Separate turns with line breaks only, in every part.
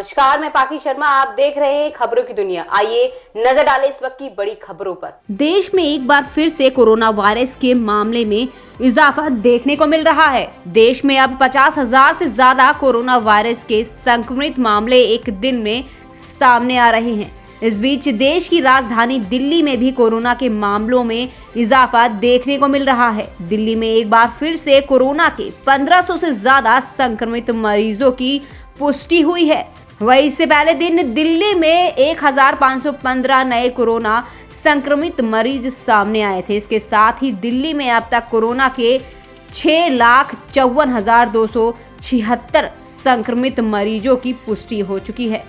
नमस्कार, मैं पाकी शर्मा। आप देख रहे हैं खबरों की दुनिया। आइए नजर डालें इस वक्त की बड़ी खबरों पर।
देश में एक बार फिर से कोरोना वायरस के मामले में इजाफा देखने को मिल रहा है। देश में अब 50,000 से ज्यादा कोरोना वायरस के संक्रमित मामले एक दिन में सामने आ रहे हैं। इस बीच देश की राजधानी दिल्ली में भी कोरोना के मामलों में इजाफा देखने को मिल रहा है। दिल्ली में एक बार फिर से कोरोना के 1500 से ज्यादा संक्रमित मरीजों की पुष्टि हुई है। वहीं इससे पहले दिन दिल्ली में 1515 नए कोरोना संक्रमित मरीज सामने आए थे। इसके साथ ही दिल्ली में अब तक कोरोना के 6,54,276 संक्रमित मरीजों की पुष्टि हो चुकी है।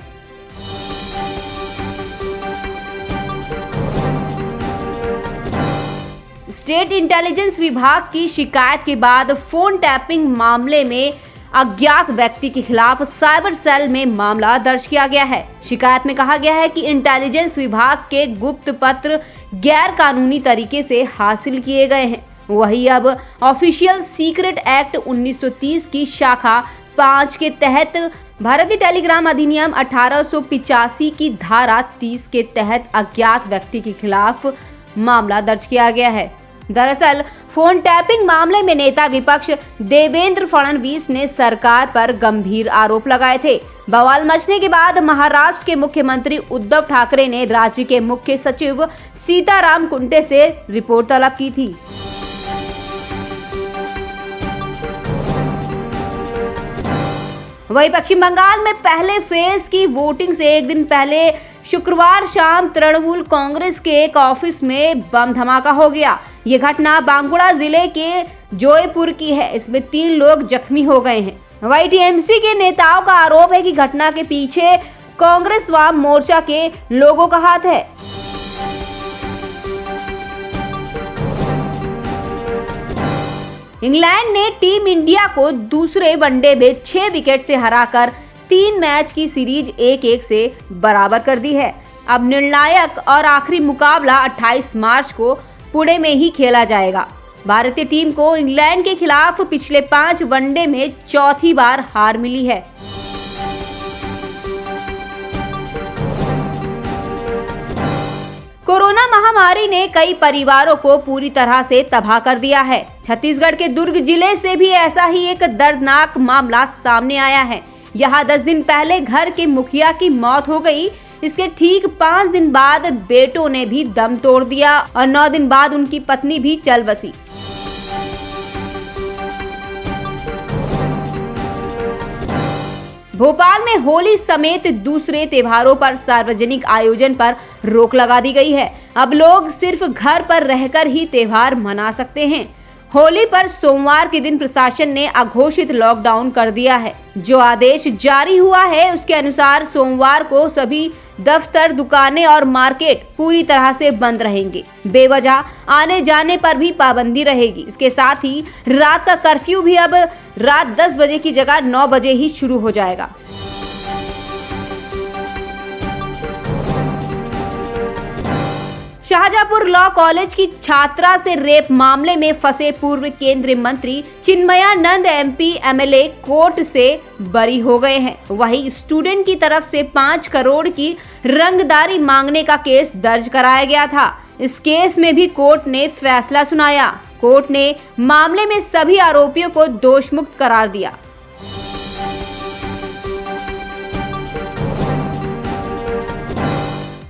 स्टेट इंटेलिजेंस विभाग की शिकायत के बाद फोन टैपिंग मामले में अज्ञात व्यक्ति के खिलाफ साइबर सेल में मामला दर्ज किया गया है। शिकायत में कहा गया है कि इंटेलिजेंस विभाग के गुप्त पत्र गैर कानूनी तरीके से हासिल किए गए हैं। वही अब ऑफिशियल सीक्रेट एक्ट 1930 की शाखा 5 के तहत भारतीय टेलीग्राम अधिनियम 1885 की धारा 30 के तहत अज्ञात व्यक्ति के खिलाफ मामला दर्ज किया गया है। दरअसल फोन टैपिंग मामले में नेता विपक्ष देवेंद्र फडणवीस ने सरकार पर गंभीर आरोप लगाए थे। बवाल मचने के बाद महाराष्ट्र के मुख्यमंत्री उद्धव ठाकरे ने राज्य के मुख्य सचिव सीताराम कुंटे से रिपोर्ट तलब की थी। वहीं पश्चिम बंगाल में पहले फेज की वोटिंग से एक दिन पहले शुक्रवार शाम तृणमूल कांग्रेस के एक ऑफिस में बम धमाका हो गया। ये घटना बांकुड़ा जिले के जौनपुर की है। इसमें 3 लोग जख्मी हो गए हैं। वहीं टीएमसी के नेताओं का आरोप है कि घटना के पीछे कांग्रेस वाम मोर्चा के लोगों का हाथ है। इंग्लैंड ने टीम इंडिया को दूसरे वनडे में 6 विकेट से हराकर 3 मैच की सीरीज 1-1 से बराबर कर दी है। अब निर्णायक और आखिरी मुकाबला 28 मार्च को पुणे में ही खेला जाएगा। भारतीय टीम को इंग्लैंड के खिलाफ पिछले 5 वनडे में चौथी बार हार मिली है। कोरोना महामारी ने कई परिवारों को पूरी तरह से तबाह कर दिया है। छत्तीसगढ़ के दुर्ग जिले से भी ऐसा ही एक दर्दनाक मामला सामने आया है। यहाँ 10 दिन पहले घर के मुखिया की मौत हो गई। इसके ठीक 5 दिन बाद बेटों ने भी दम तोड़ दिया और 9 दिन बाद उनकी पत्नी भी चल बसी। भोपाल में होली समेत दूसरे त्योहारों पर सार्वजनिक आयोजन पर रोक लगा दी गई है। अब लोग सिर्फ घर पर रहकर ही त्योहार मना सकते हैं। होली पर सोमवार के दिन प्रशासन ने अघोषित लॉकडाउन कर दिया है। जो आदेश जारी हुआ है उसके अनुसार सोमवार को सभी दफ्तर, दुकानें और मार्केट पूरी तरह से बंद रहेंगे। बेवजह आने जाने पर भी पाबंदी रहेगी। इसके साथ ही रात का कर्फ्यू भी अब रात 10 बजे की जगह 9 बजे ही शुरू हो जाएगा। शाहजहांपुर लॉ कॉलेज की छात्रा से रेप मामले में फंसे पूर्व केंद्रीय मंत्री चिन्मयानंद एमपी एमएलए कोर्ट से बरी हो गए हैं। वहीं स्टूडेंट की तरफ से 5 करोड़ की रंगदारी मांगने का केस दर्ज कराया गया था। इस केस में भी कोर्ट ने फैसला सुनाया। कोर्ट ने मामले में सभी आरोपियों को दोषमुक्त करार दिया।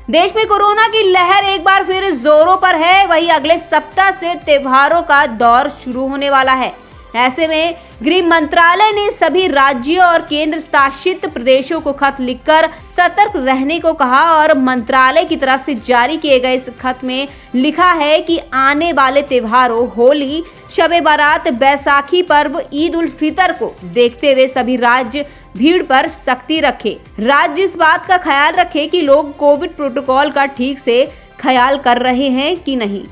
देश में कोरोना की लहर एक बार फिर जोरों पर है। वहीं अगले सप्ताह से त्योहारों का दौर शुरू होने वाला है। ऐसे में गृह मंत्रालय ने सभी राज्यों और केंद्र शासित प्रदेशों को खत लिखकर सतर्क रहने को कहा और मंत्रालय की तरफ से जारी किए गए इस खत में लिखा है कि आने वाले त्योहारों होली, शब-ए बारात, बैसाखी पर्व, ईद उल फितर को देखते हुए सभी राज्य भीड़ पर सख्ती रखें। राज्य इस बात का ख्याल रखें कि लोग कोविड प्रोटोकॉल का ठीक से ख्याल कर रहे हैं कि नहीं।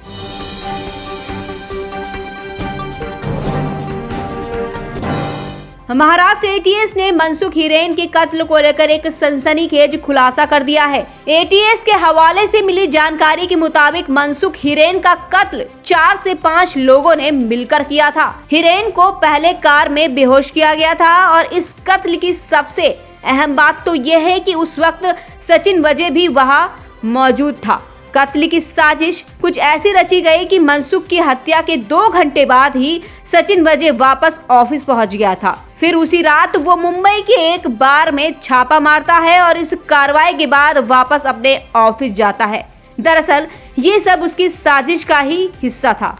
महाराष्ट्र एटीएस ने मनसुख हिरेन के कत्ल को लेकर एक सनसनीखेज खुलासा कर दिया है। एटीएस के हवाले से मिली जानकारी के मुताबिक मनसुख हिरेन का कत्ल 4 से 5 लोगों ने मिलकर किया था। हिरेन को पहले कार में बेहोश किया गया था और इस कत्ल की सबसे अहम बात तो यह है कि उस वक्त सचिन वजह भी वहां मौजूद था। कत्ल की साजिश कुछ ऐसी रची गई कि मनसुख की हत्या के 2 घंटे बाद ही सचिन वजह वापस ऑफिस पहुंच गया था। फिर उसी रात वो मुंबई के एक बार में छापा मारता है और इस कार्रवाई के बाद वापस अपने ऑफिस जाता है। दरअसल ये सब उसकी साजिश का ही हिस्सा था।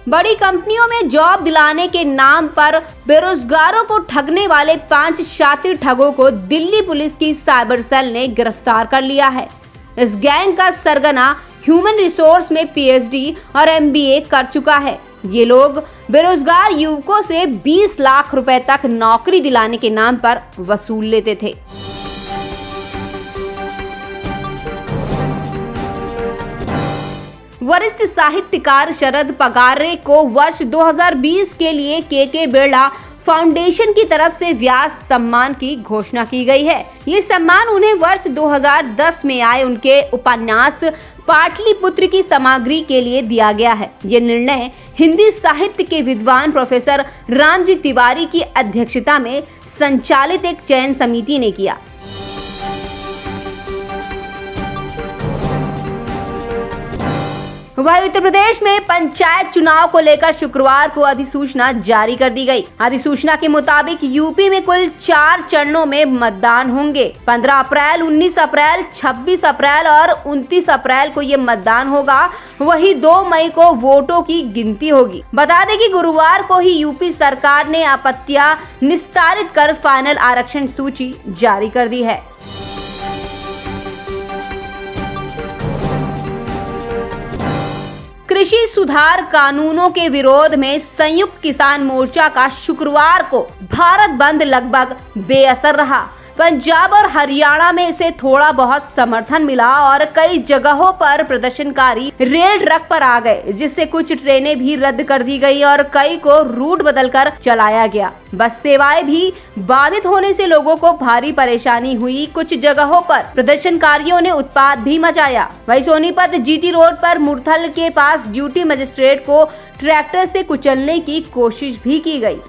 बड़ी कंपनियों में जॉब दिलाने के नाम पर बेरोजगारों को ठगने वाले 5 शातिर ठगों को दिल्ली पुलिस की साइबर सेल ने गिरफ्तार कर लिया है। इस गैंग का सरगना ह्यूमन रिसोर्स में पीएचडी और एमबीए कर चुका है। ये लोग बेरोजगार युवकों से 20 लाख रुपए तक नौकरी दिलाने के नाम पर वसूल लेते थे। वरिष्ठ साहित्यकार शरद पगारे को वर्ष 2020 के लिए के बिरला फाउंडेशन की तरफ से व्यास सम्मान की घोषणा की गई है। ये सम्मान उन्हें वर्ष 2010 में आए उनके उपन्यास पाटलिपुत्र की सामग्री के लिए दिया गया है। ये निर्णय हिंदी साहित्य के विद्वान प्रोफेसर रामजी तिवारी की अध्यक्षता में संचालित एक चयन समिति ने किया। वहीं उत्तर प्रदेश में पंचायत चुनाव को लेकर शुक्रवार को अधिसूचना जारी कर दी गई। अधिसूचना के मुताबिक यूपी में कुल 4 चरणों में मतदान होंगे। 15 अप्रैल, 19 अप्रैल, 26 अप्रैल और 29 अप्रैल को ये मतदान होगा। वहीं 2 मई को वोटों की गिनती होगी। बता दें कि गुरुवार को ही यूपी सरकार ने आपत्तियां निस्तारित कर फाइनल आरक्षण सूची जारी कर दी है। कृषि सुधार कानूनों के विरोध में संयुक्त किसान मोर्चा का शुक्रवार को भारत बंद लगभग बेअसर रहा। पंजाब और हरियाणा में इसे थोड़ा बहुत समर्थन मिला और कई जगहों पर प्रदर्शनकारी रेल ट्रैक पर आ गए, जिससे कुछ ट्रेनें भी रद्द कर दी गई और कई को रूट बदलकर चलाया गया। बस सेवाएं भी बाधित होने से लोगों को भारी परेशानी हुई। कुछ जगहों पर प्रदर्शनकारियों ने उत्पात भी मचाया। वहीं सोनीपत जीटी रोड पर मुरथल के पास ड्यूटी मजिस्ट्रेट को ट्रैक्टर से कुचलने की कोशिश भी की गई।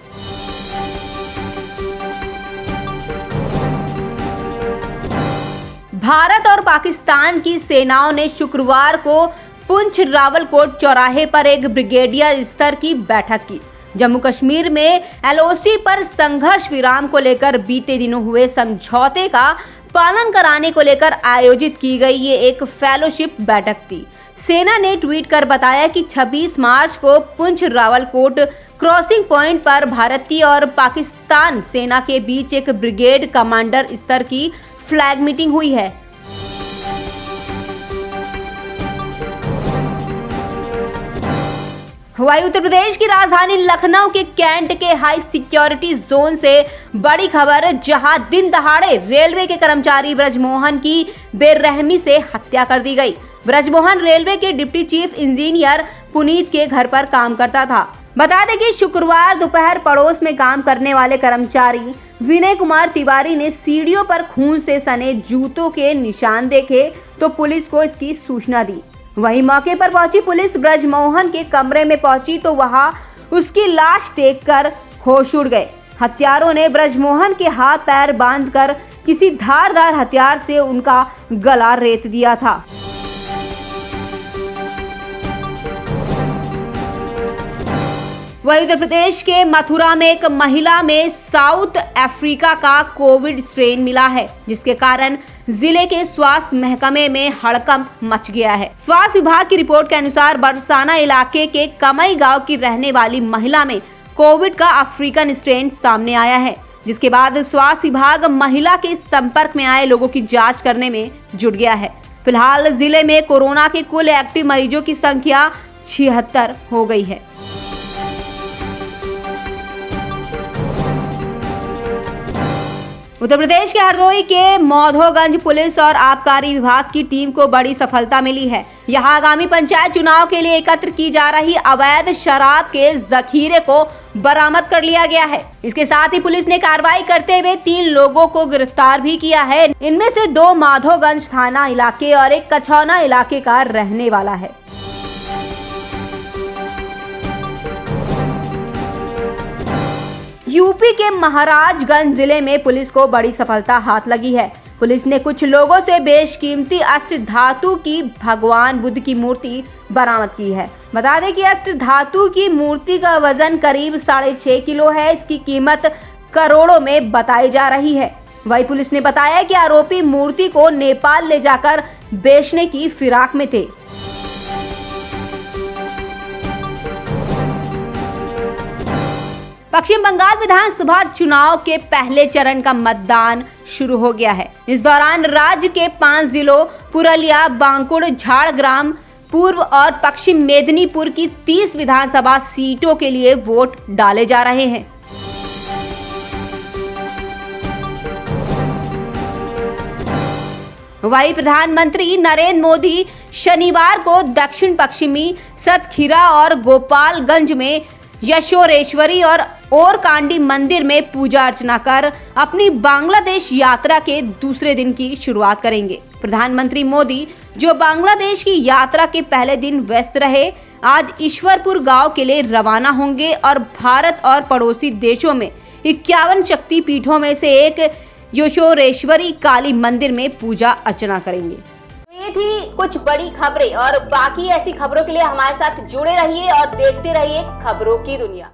भारत और पाकिस्तान की सेनाओं ने शुक्रवार को पुंछ रावलकोट चौराहे पर एक ब्रिगेडियर स्तर की बैठक की। जम्मू कश्मीर में एलओसी पर संघर्ष विराम को लेकर बीते दिनों हुए समझौते का पालन कराने को लेकर आयोजित की गई ये एक फेलोशिप बैठक थी। सेना ने ट्वीट कर बताया कि 26 मार्च को पुंछ रावलकोट क्रॉसिंग पॉइंट पर भारतीय और पाकिस्तान सेना के बीच एक ब्रिगेड कमांडर स्तर की फ्लैग मीटिंग हुई है। वहीं उत्तर प्रदेश की राजधानी लखनऊ के कैंट के हाई सिक्योरिटी जोन से बड़ी खबर, जहां दिन दहाड़े रेलवे के कर्मचारी ब्रजमोहन की बेरहमी से हत्या कर दी गई। ब्रजमोहन रेलवे के डिप्टी चीफ इंजीनियर पुनीत के घर पर काम करता था। बता दें कि शुक्रवार दोपहर पड़ोस में काम करने वाले कर्मचारी विनय कुमार तिवारी ने सीढ़ियों पर खून से सने जूतों के निशान देखे तो पुलिस को इसकी सूचना दी। वहीं मौके पर पहुंची पुलिस ब्रजमोहन के कमरे में पहुंची तो वहां उसकी लाश देखकर होश उड़ गए। हत्यारों ने ब्रजमोहन के हाथ पैर बांधकर किसी धारदार हथियार से उनका गला रेत दिया था। वहीं उत्तर प्रदेश के मथुरा में एक महिला में साउथ अफ्रीका का कोविड स्ट्रेन मिला है, जिसके कारण जिले के स्वास्थ्य महकमे में हड़कंप मच गया है। स्वास्थ्य विभाग की रिपोर्ट के अनुसार बरसाना इलाके के कमई गांव की रहने वाली महिला में कोविड का अफ्रीकन स्ट्रेन सामने आया है, जिसके बाद स्वास्थ्य विभाग महिला के संपर्क में आए लोगों की जांच करने में जुट गया है। फिलहाल जिले में कोरोना के कुल एक्टिव मरीजों की संख्या 76 हो गई है। उत्तर प्रदेश के हरदोई के मौधोगंज पुलिस और आबकारी विभाग की टीम को बड़ी सफलता मिली है। यहां आगामी पंचायत चुनाव के लिए एकत्र की जा रही अवैध शराब के जखीरे को बरामद कर लिया गया है। इसके साथ ही पुलिस ने कार्रवाई करते हुए 3 लोगों को गिरफ्तार भी किया है। इनमें से 2 माधोगंज थाना इलाके और एक कछौना इलाके का रहने वाला है। यूपी के महाराजगंज जिले में पुलिस को बड़ी सफलता हाथ लगी है। पुलिस ने कुछ लोगों से बेशकीमती अष्ट धातु की भगवान बुद्ध की मूर्ति बरामद की है। बता दें कि अष्ट धातु की मूर्ति का वजन करीब 6.5 किलो है। इसकी कीमत करोड़ों में बताई जा रही है। वही पुलिस ने बताया कि आरोपी मूर्ति को नेपाल ले जाकर बेचने की फिराक में थे। पश्चिम बंगाल विधानसभा चुनाव के पहले चरण का मतदान शुरू हो गया है। इस दौरान राज्य के 5 जिलों पुरुलिया, बांकुड़, झारग्राम, पूर्व और पश्चिम मेदिनीपुर की 30 विधानसभा सीटों के लिए वोट डाले जा रहे हैं। वहीं प्रधानमंत्री नरेंद्र मोदी शनिवार को दक्षिण पश्चिमी सतखीरा और गोपालगंज में यशोरेश्वरी और ओरकांडी मंदिर में पूजा अर्चना कर अपनी बांग्लादेश यात्रा के दूसरे दिन की शुरुआत करेंगे। प्रधानमंत्री मोदी, जो बांग्लादेश की यात्रा के पहले दिन व्यस्त रहे, आज ईश्वरपुर गांव के लिए रवाना होंगे और भारत और पड़ोसी देशों में 51 शक्ति पीठों में से एक यशोरेश्वरी काली मंदिर में पूजा अर्चना करेंगे।
ये थी कुछ बड़ी खबरें और बाकी ऐसी खबरों के लिए हमारे साथ जुड़े रहिए और देखते रहिए खबरों की दुनिया।